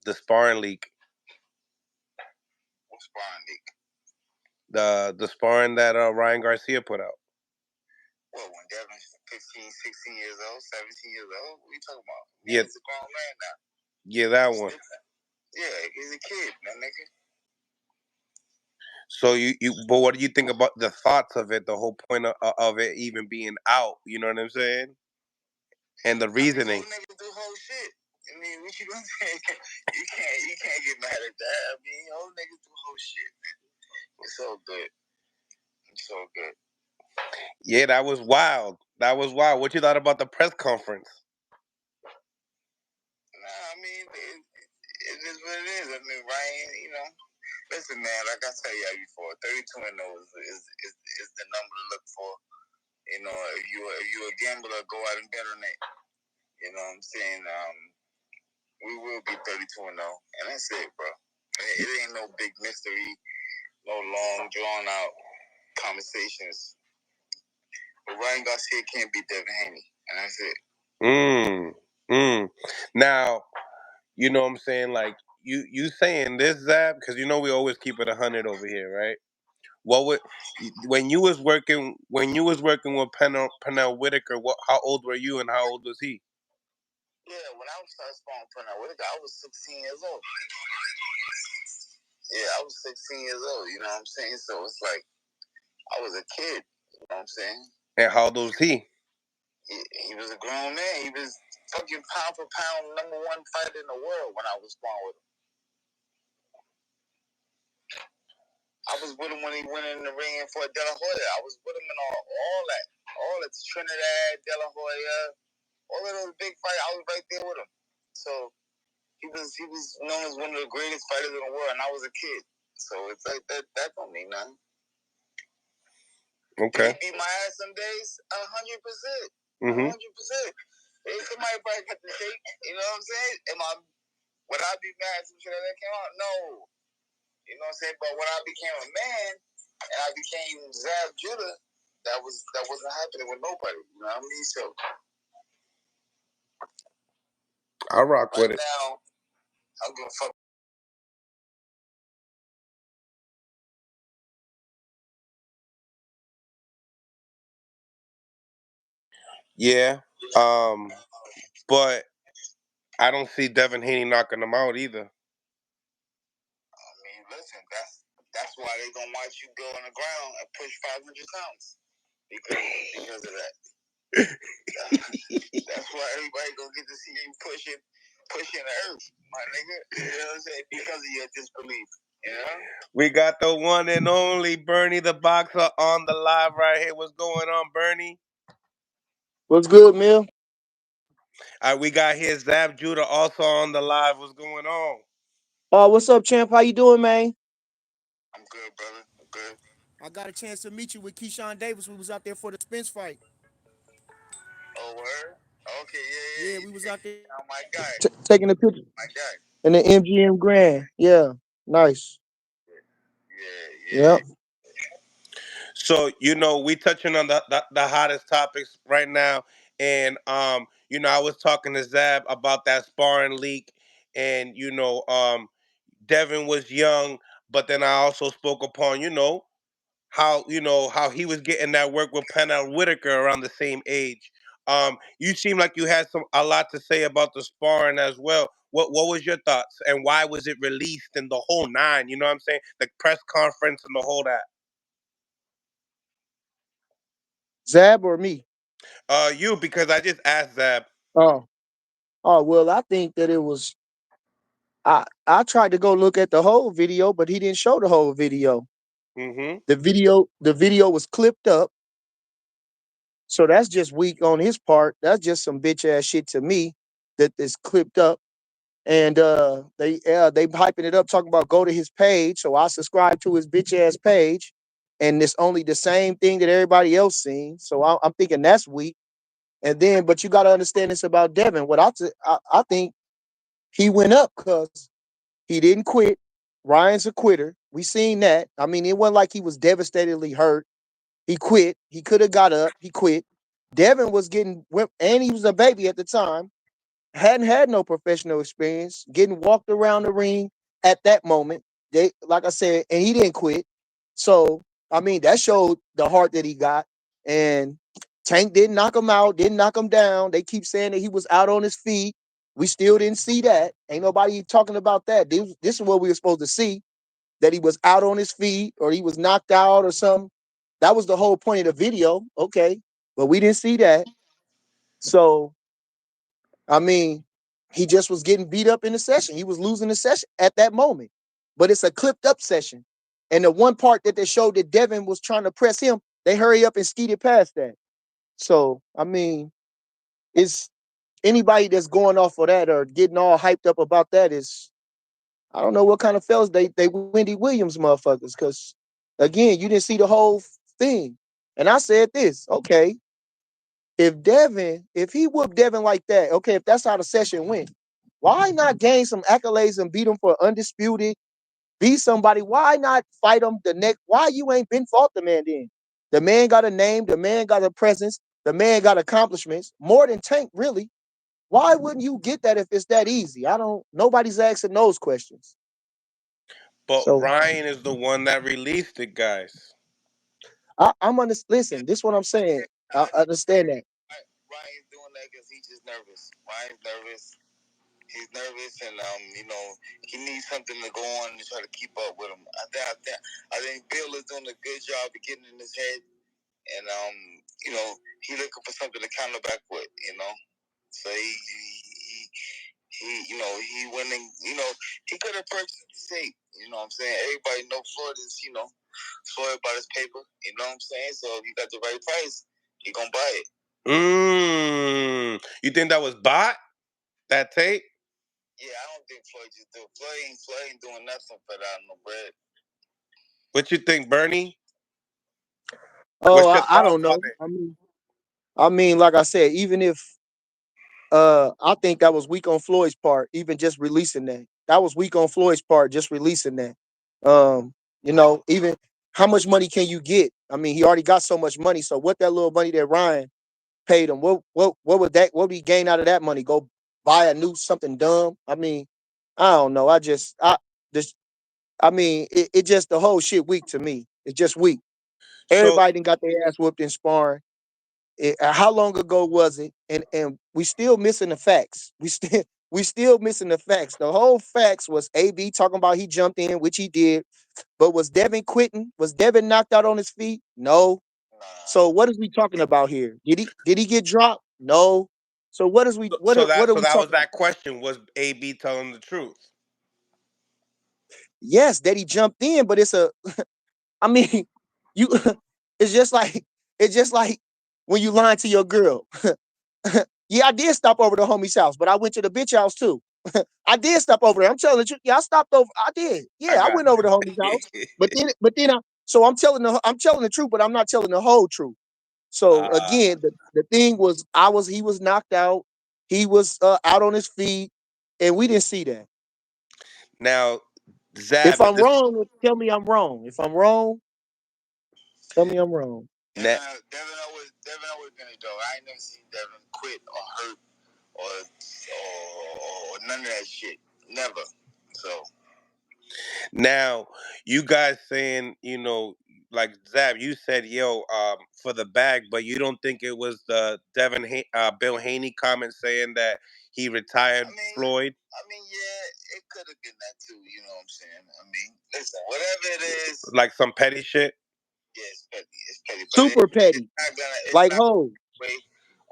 the sparring leak. What sparring leak? The sparring that Ryan Garcia put out. Well, when Devin's 15, 16 years old, 17 years old, what are you talking about? Yeah. He's a grown man now. Yeah, that one. Yeah, he's a kid, man, nigga. So but what do you think about the thoughts of it? The whole point of it even being out. You know what I'm saying? And the reasoning. Old niggas do whole shit. I mean, what you gonna say? You can't get mad at that. I mean, old niggas do whole shit, man. It's so good. It's so good. Yeah, that was wild. That was wild. What you thought about the press conference? Nah, I mean, it is what it is. I mean, Ryan, you know, listen, man. Like I tell you before, 32-0 is the number to look for. You know, if you're a gambler, go out and bet on it. You know what I'm saying? We will be 32-0, and that's it, bro. It ain't no big mystery, no long drawn out conversations. But Ryan Garcia can't beat Devin Haney, and that's it. Now, you know what I'm saying? Like you saying this, Zab, because you know we always keep it 100 over here, right? What would when you was working with Pernell Whitaker? How old were you and how old was he? Yeah, when I was sparring Pernell Whitaker, I was 16 years old. Yeah, I was 16 years old. You know what I'm saying? So it's like I was a kid. You know what I'm saying? And how old was he? He was a grown man. He was fucking pound for pound #1 fighter in the world when I was sparring with him. I was with him when he went in the ring for De La Hoya. I was with him in all that Trinidad, De La Hoya, all of those big fights. I was right there with him. So he was known as one of the greatest fighters in the world, and I was a kid. So it's like that don't mean nothing. Okay. Did he beat my ass some days? 100%. 100%. Somebody probably got the tape. You know what I'm saying? Would I be mad at some shit that came out? No. You know what I'm saying? But when I became a man and I became Zab Judah, that wasn't happening with nobody. You know what I mean? So I rock with it. Now, I'm gonna fuck. Yeah. But I don't see Devin Haney knocking him out either. I mean, listen, that's why they gonna watch you go on the ground and push 500 pounds because of that. That's why everybody gonna get to see you pushing the earth, my nigga. You know what I'm saying? Because of your disbelief. You know? We got the one and only Bernie the Boxer on the live right here. What's going on, Bernie? What's good, Mill? We got here Zab Judah also on the live. What's going on? What's up, champ? How you doing, man? I'm good, brother. I'm good. I got a chance to meet you with Keyshawn Davis. We was out there for the Spence fight. Oh, word? Okay, yeah. Yeah, we was out there. Oh, my guy. Taking a picture My guy. in the MGM Grand. Yeah, nice. Yeah. Yep. So, you know, we touching on the hottest topics right now. And, you know, I was talking to Zab about that sparring leak. And, you know, Devin was young. But then I also spoke upon, how he was getting that work with Pernell Whitaker around the same age. You seem like you had a lot to say about the sparring as well. What was your thoughts and why was it released in the whole nine? You know what I'm saying? The press conference and the whole that. Zab or me? You, because I just asked Zab. Oh, well, I think that it was. I tried to go look at the whole video, but he didn't show the whole video. Mm-hmm. The video was clipped up, so that's just weak on his part. That's just some bitch ass shit to me that is clipped up. And they hyping it up, talking about go to his page. So I subscribe to his bitch ass page, and it's only the same thing that everybody else seen. So I'm thinking that's weak. And then, but you got to understand this about Devin. What I think he went up because he didn't quit. Ryan's a quitter. We seen that. I mean, it wasn't like he was devastatedly hurt. He quit. He could have got up. He quit. Devin was getting whipped, and he was a baby at the time. hadn't had no professional experience, getting walked around the ring at that moment. They, like I said, and he didn't quit. So I mean, that showed the heart that he got. And Tank didn't knock him out, didn't knock him down. They keep saying that he was out on his feet. We still didn't see that. Ain't nobody talking about that. This is what we were supposed to see, that he was out on his feet or he was knocked out or something. That was the whole point of the video. Okay. But we didn't see that. So I mean, he just was getting beat up in the session. He was losing the session at that moment. But it's a clipped up session. And the one part that they showed that Devin was trying to press him, they hurry up and skeeted past that. So, I mean, it's anybody that's going off of that or getting all hyped up about that is, I don't know what kind of fellas they Wendy Williams motherfuckers. Cause again, you didn't see the whole thing. And I said this, okay, if he whooped Devin like that, okay, if that's how the session went, why not gain some accolades and beat him for undisputed? Be somebody. Why not fight him the next? Why you ain't been fought the man then? The man got a name. The man got a presence. The man got accomplishments more than Tank. Really? Why wouldn't you get that if it's that easy? I don't. Nobody's asking those questions. But So Ryan is the one that released it, guys. I'm on this. Listen, this is what I'm saying. I understand that. Ryan's doing that because he's just nervous. Ryan's nervous. He's nervous, and he needs something to go on to try to keep up with him. I think Bill is doing a good job of getting in his head, and he's looking for something to counter back with. So he winning. He could have purchased the state. You know what I'm saying? Everybody knows Floyd is Floyd about his paper. You know what I'm saying? So if you got the right price, he gonna buy it. You think that was bot? That tape? Yeah, I don't think Floyd just do. Floyd ain't doing nothing for that no bread. What you think, Bernie? Oh, What's your I thoughts don't on know. it? I mean, like I said, even if I think that was weak on Floyd's part, even just releasing that. That was weak on Floyd's part, just releasing that. Even how much money can you get? I mean, he already got so much money. So what that little money that Ryan paid him, what would he gain out of that money? Go buy a new something dumb? I mean, I don't know. Just I mean, it just the whole shit weak to me. It's just weak. So Everybody done got their ass whooped in sparring. How long ago was it? And we still missing the facts. We still missing the facts. The whole facts was AB talking about he jumped in, which he did. But was Devin quitting? Was Devin knocked out on his feet? No. So what is we talking about here? Did he get dropped? No. So what is we what so are, that what are so we that was talking that about? question. Was AB telling the truth? Yes, that he jumped in, but it's a I mean, you it's just like it's just like when you lying to your girl. Yeah, I did stop over the homie's house, but I went to the bitch house too. I did stop over there. I'm telling you, yeah, I stopped over. I did. I Yeah, I got went over to homie's you. house, but then so I'm telling the truth, but I'm not telling the whole truth. So uh, again, the thing was, he was knocked out. He was out on his feet, and we didn't see that. now, If Zab, is I'm this wrong, tell me I'm wrong. If I'm wrong, tell me I'm wrong. now, Devin always been a dog. I ain't never seen Devin quit or hurt or none of that shit. Never. So now you guys saying, like Zab, you said, yo, for the bag, but you don't think it was the Bill Haney comment saying that he retired Floyd? Yeah, it could have been that too. You know what I'm saying? I mean, listen, whatever it is, Like some petty shit? yeah, it's petty. It's petty, but Super it's petty, not gonna. It's like not ho. wait.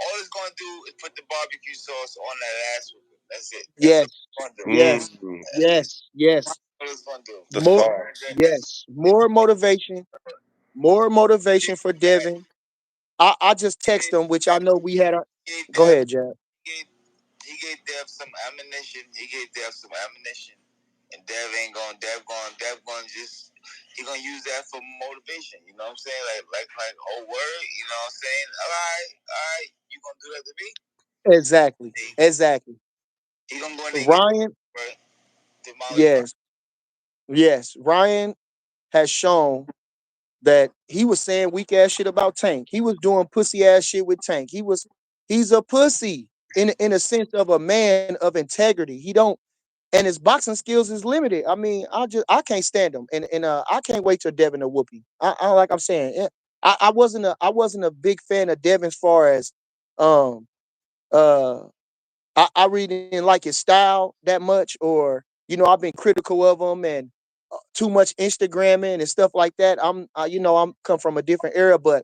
All it's gonna do is put the barbecue sauce on that ass whooping. That's it. That's Yes, what it's gonna do. yes, Mm, yes, yes. That's what it's gonna do. the More, sauce. yes, more motivation for Devin. I just text him, which I know we had. Gave Go Dev, ahead, Jack. gave, he gave Dev some ammunition. And Dev going just he gonna use that for motivation. You know what I'm saying? Like oh word. You know what I'm saying? All right. You gonna do that to me? Exactly, Hey, exactly. he gonna go in there and get Ryan, right. Demolish right. yes, yes. Ryan has shown that he was saying weak ass shit about Tank. He was doing pussy ass shit with Tank. He's a pussy. in a sense of a man of integrity. He don't, and his boxing skills is limited. I mean, I can't stand him, and I can't wait till Devin to whoop him. I like I'm saying, I wasn't a big fan of Devin as far as um uh I really didn't like his style that much, or I've been critical of him and too much Instagramming and stuff like that. I'm come from a different era, but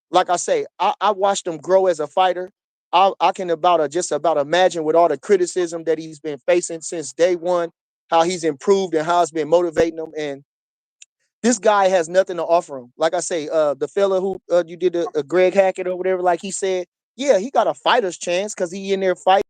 like I say, I watched him grow as a fighter. I can just about imagine with all the criticism that he's been facing since day one, how he's improved and how it's been motivating him. And this guy has nothing to offer him. Like I say, the fella who you did a Greg Hackett or whatever, like he said, yeah, he got a fighter's chance because he in there fighting.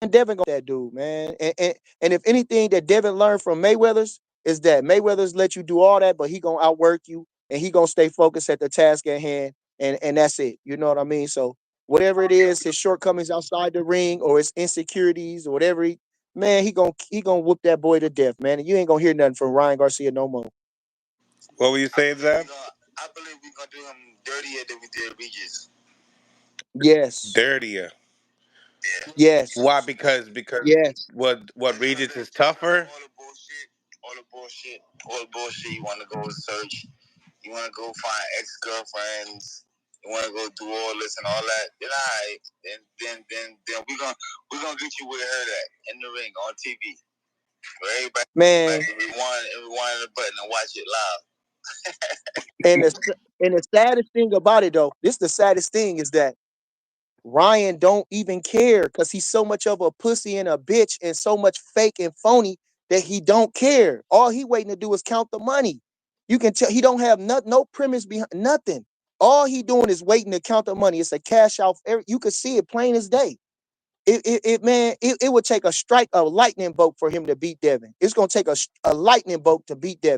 And Devin gonna that dude, man. And if anything that Devin learned from Mayweather's is that Mayweather's let you do all that, but he gonna outwork you and he gonna stay focused at the task at hand, and that's it. You know what I mean? So whatever it is, his shortcomings outside the ring or his insecurities or whatever, man, he gonna whoop that boy to death, man. And you ain't gonna hear nothing from Ryan Garcia no more. What were you saying, Zab? I believe we're gonna do him dirtier than we did Regis. Yes, Dirtier. Yeah. yes, Why? Because yes, what Regis is tougher. All the bullshit, all the bullshit. You want to go search. You want to go find ex-girlfriends. You want to go do all this and all that. Then then we're gonna get you where her at in the ring on TV. Where everybody man. rewind the button and watch it live. And the saddest thing about it though, this the saddest thing is that Ryan don't even care because he's so much of a pussy and a bitch and so much fake and phony that he don't care. All he waiting to do is count the money. You can tell he don't have no premise behind nothing. All he doing is waiting to count the money. It's a cash out. You could see it plain as day. It would take a lightning bolt for him to beat Devin. It's gonna take a lightning bolt to beat Devin.